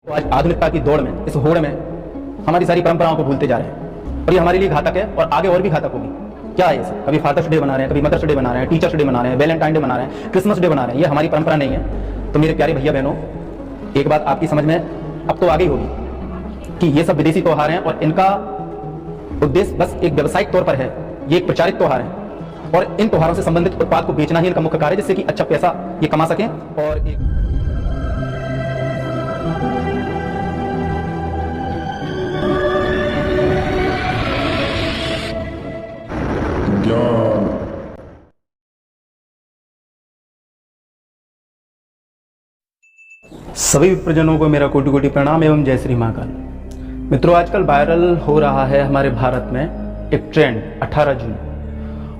तो आज आधुनिकता की दौड़ में, इस होड़ में हमारी सारी परंपराओं को भूलते जा रहे हैं और ये हमारे लिए घातक है और आगे और भी घातक होगी। क्या है ये सब? कभी फादर्स डे बना रहे हैं, कभी मदर्स डे बना रहे हैं, टीचर्स डे बना रहे हैं, वैलेंटाइन डे बना रहे हैं, क्रिसमस डे बना रहे हैं। ये हमारी परंपरा नहीं है। तो मेरे प्यारे भैया बहनों, एक बात आपकी समझ में अब तो आ गई होगी कि ये सब विदेशी त्योहार हैं और इनका उद्देश्य बस एक व्यावसायिक तौर पर है। ये एक प्रचारित त्योहार है और इन त्योहारों से संबंधित उत्पाद को बेचना ही इनका मुख्य कार्य है, जिससे कि अच्छा पैसा ये कमा सकें। और एक सभी प्रजनों को मेरा कोटि कोटि प्रणाम एवं जय श्री महाकाल। मित्रों, आजकल वायरल हो रहा है हमारे भारत में एक ट्रेंड 18 जून,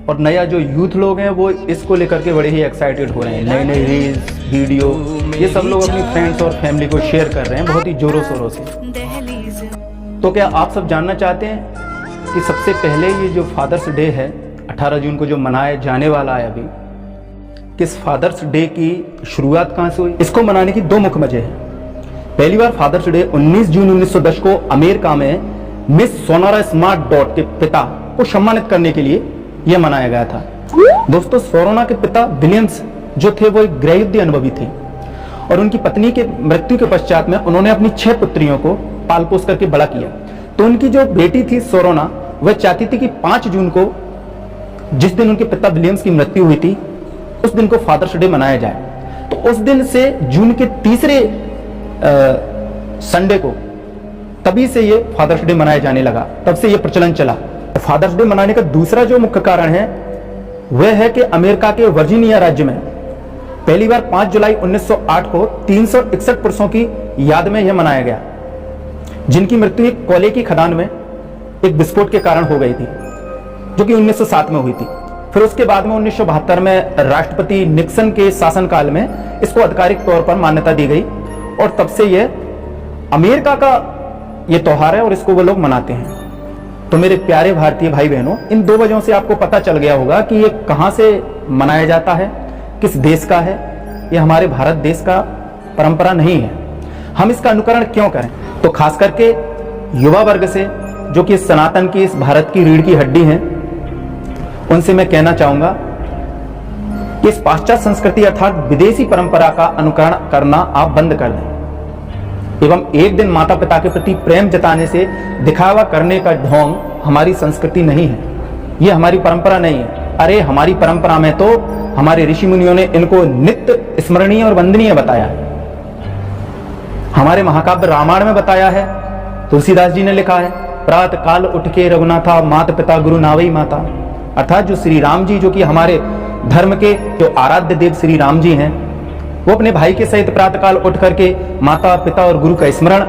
और नया जो यूथ लोग हैं वो इसको लेकर के बड़े ही एक्साइटेड हो रहे हैं। नए नए रील्स, वीडियो, ये सब लोग अपनी फ्रेंड्स और फैमिली को शेयर कर रहे हैं बहुत ही जोरों शोरों से। तो क्या आप सब जानना चाहते हैं कि सबसे पहले ये जो फादर्स डे है 18 जून को जो मनाया जाने वाला है अभी, किस फादर्स डे की शुरुआत कहां से हुई? इसको मनाने की दो मुख्य वजह है। पहली बार फादर्स डे 19 जून 1910 को अमेरिका में मिस सोनोरा स्मार्ट डॉट के पिता को सम्मानित करने के लिए यह मनाया गया था। दोस्तों, सोनोरा के पिता विलियम्स जो थे वो एक गृहयुद्ध अनुभवी थे और उनकी पत्नी के मृत्यु के पश्चात में उन्होंने अपनी 6 पुत्रियों को पाल पोस करके बड़ा किया। तो उनकी जो बेटी थी सोनोरा, वह चाहती थी कि 5 जून को, जिस दिन उनके पिता विलियम्स की मृत्यु हुई थी, उस दिन को फादर्स डे मनाया जाए। तो उस दिन से जून के तीसरे संडे को, तभी से ये फादर्स डे मनाया जाने लगा, तब से ये प्रचलन चला। फादर्स डे मनाने का दूसरा जो मुख्य कारण है वह है कि अमेरिका के वर्जीनिया राज्य में पहली बार 5 जुलाई 1908 को 361 पुरुषों की याद में यह मनाया गया, जिनकी मृत्यु एक कोयले की खदान में एक विस्फोट के कारण हो गई थी, जो कि 1907 में हुई थी। फिर उसके बाद में 1972 में राष्ट्रपति निक्सन के शासनकाल में इसको आधिकारिक तौर पर मान्यता दी गई और तब से यह अमेरिका का यह त्योहार है और इसको वो लोग मनाते हैं। तो मेरे प्यारे भारतीय भाई बहनों, इन दो वजहों से आपको पता चल गया होगा कि ये कहां से मनाया जाता है, किस देश का है। ये हमारे भारत देश का परंपरा नहीं है। हम इसका अनुकरण क्यों करें? तो खास करके युवा वर्ग से, जो कि सनातन की, इस भारत की रीढ़ की हड्डी हैं, उनसे मैं कहना चाहूंगा कि इस पाश्चात्य संस्कृति अर्थात विदेशी परंपरा का अनुकरण करना आप बंद कर दें एवं एक दिन माता पिता के प्रति प्रेम जताने से दिखावा करने का ढोंग हमारी संस्कृति नहीं है, ये हमारी परंपरा नहीं है। अरे हमारी परंपरा में तो हमारे ऋषि मुनियों ने इनको नित्य स्मरणीय और वंदनीय बताया है। हमारे महाकाव्य रामायण में बताया है, तुलसीदास जी ने लिखा है, प्रातः काल उठ के रघुनाथा माता पिता गुरु नावई माता। अर्थात जो श्री राम जी, जो कि हमारे धर्म के जो आराध्य देव श्री राम जी हैं, वो अपने भाई के सहित प्रातःकाल उठ करके माता पिता और गुरु का स्मरण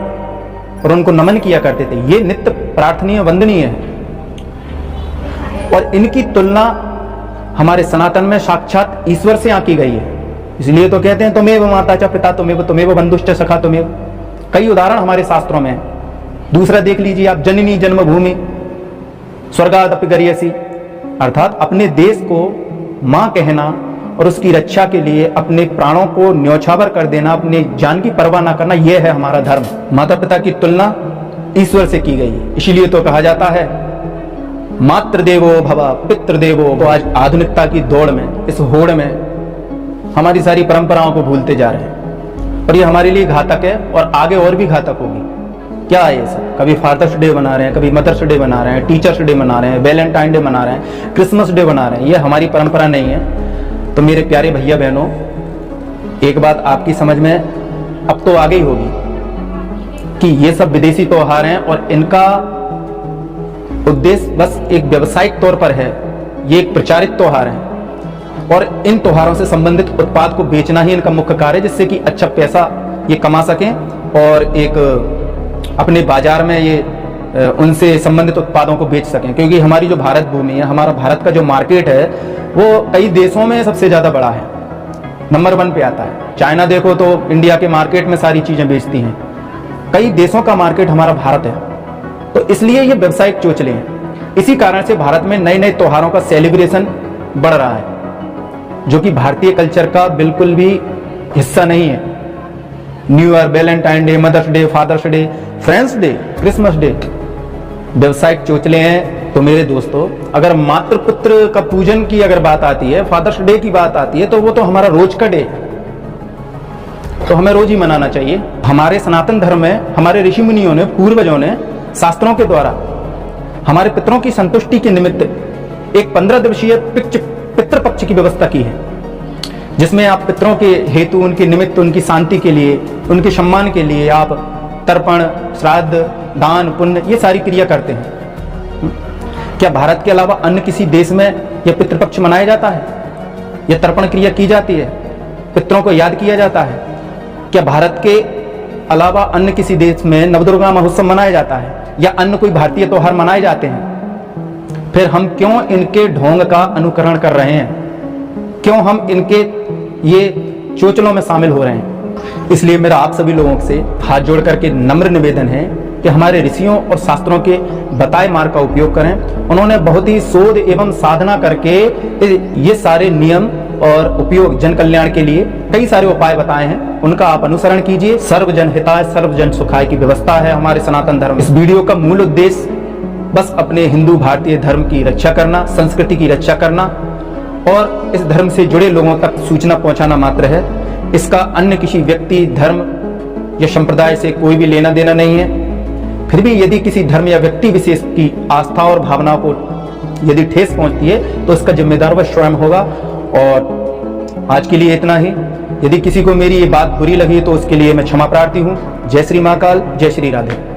और उनको नमन किया करते थे। ये नित्य प्रार्थनीय वंदनीय है और इनकी तुलना हमारे सनातन में साक्षात ईश्वर से आंकी गई है। इसलिए तो कहते हैं तुमेव माता च पिता तुमेव बंधुश्च सखा तुमेव। कई उदाहरण हमारे शास्त्रों में है। दूसरा देख लीजिए आप, जननी जन्मभूमि स्वर्गादपि गरीयसी, अर्थात अपने देश को मां कहना और उसकी रक्षा के लिए अपने प्राणों को न्यौछावर कर देना, अपने जान की परवाह ना करना, यह है हमारा धर्म। माता पिता की तुलना ईश्वर से की गई है। इसीलिए तो कहा जाता है मातृदेवो भव पितृदेवो। तो आज आधुनिकता की दौड़ में, इस होड़ में हमारी सारी परंपराओं को भूलते जा रहे हैं और ये हमारे लिए घातक है और आगे और भी घातक होगी। क्या है ये सब? कभी फादर्स डे बना रहे हैं, कभी मदर्स डे बना रहे हैं, टीचर्स डे बना रहे हैं, वैलेंटाइन डे बना रहे हैं, क्रिसमस डे बना रहे हैं। ये हमारी परंपरा नहीं है। तो मेरे प्यारे भैया बहनों, एक बात आपकी समझ में अब तो आ गई होगी कि ये सब विदेशी त्योहार हैं और इनका उद्देश्य बस एक व्यावसायिक तौर पर है। ये एक प्रचारित त्योहार है और इन त्योहारों से संबंधित उत्पाद को बेचना ही इनका मुख्य कार्य है, जिससे कि अच्छा पैसा ये कमा सकें और एक अपने बाजार में ये उनसे संबंधित उत्पादों को बेच सकें। क्योंकि हमारी जो भारत भूमि है, हमारा भारत का जो मार्केट है, वो कई देशों में सबसे ज्यादा बड़ा है, नंबर 1 पे आता है। चाइना देखो तो इंडिया के मार्केट में सारी चीजें बेचती हैं। कई देशों का मार्केट हमारा भारत है, तो इसलिए ये व्यावसायिक चोचले हैं। इसी कारण से भारत में नए नए त्योहारों का सेलिब्रेशन बढ़ रहा है, जो कि भारतीय कल्चर का बिल्कुल भी हिस्सा नहीं है। New year, Valentine day, mother's day, father's day, friends day, Christmas day व्यवसायिक चोचले हैं। तो मेरे दोस्तों, अगर मातृ पुत्र का पूजन की अगर बात आती है, फादर्स डे की बात आती है, तो वो तो हमारा रोज का डे है, तो हमें रोज ही मनाना चाहिए। हमारे सनातन धर्म में हमारे ऋषि मुनियों ने, पूर्वजों ने शास्त्रों के द्वारा हमारे पितरों की संतुष्टि के निमित्त एक 15 दिवसीय पितृपक्ष की व्यवस्था की है, जिसमें आप पितरों के हेतु, उनके निमित्त, उनकी शांति के लिए, उनके सम्मान के लिए आप तर्पण, श्राद्ध, दान, पुण्य, ये सारी क्रिया करते हैं। क्या भारत के अलावा अन्य किसी देश में यह पितृपक्ष मनाया जाता है? यह तर्पण क्रिया की जाती है? पितरों को याद किया जाता है? क्या भारत के अलावा अन्य किसी देश में नवदुर्गा महोत्सव मनाया जाता है या अन्य कोई भारतीय त्योहार मनाए जाते हैं? फिर हम क्यों इनके ढोंग का अनुकरण कर रहे हैं? क्यों हम इनके ये चोचलों में शामिल हो रहे हैं? इसलिए मेरा आप सभी लोगों से हाथ जोड़ करके नम्र निवेदन है कि हमारे ऋषियों और शास्त्रों के बताए मार्ग का उपयोग करें। उन्होंने बहुत ही शोध एवं साधना करके ये सारे नियम और उपयोग जन कल्याण के लिए कई सारे उपाय बताए हैं, उनका आप अनुसरण कीजिए। सर्वजन हिताय सर्वजन सुखाय की व्यवस्था है हमारे सनातन धर्म। इस वीडियो का मूल उद्देश्य बस अपने हिंदू भारतीय धर्म की रक्षा करना, संस्कृति की रक्षा करना और इस धर्म से जुड़े लोगों तक सूचना पहुंचाना मात्र है। इसका अन्य किसी व्यक्ति, धर्म या संप्रदाय से कोई भी लेना देना नहीं है। फिर भी यदि किसी धर्म या व्यक्ति विशेष की आस्था और भावनाओं को यदि ठेस पहुंचती है तो इसका जिम्मेदार वह स्वयं होगा। और आज के लिए इतना ही। यदि किसी को मेरी ये बात बुरी लगी तो उसके लिए मैं क्षमा प्रार्थी हूँ। जय श्री महाकाल, जय श्री राधे।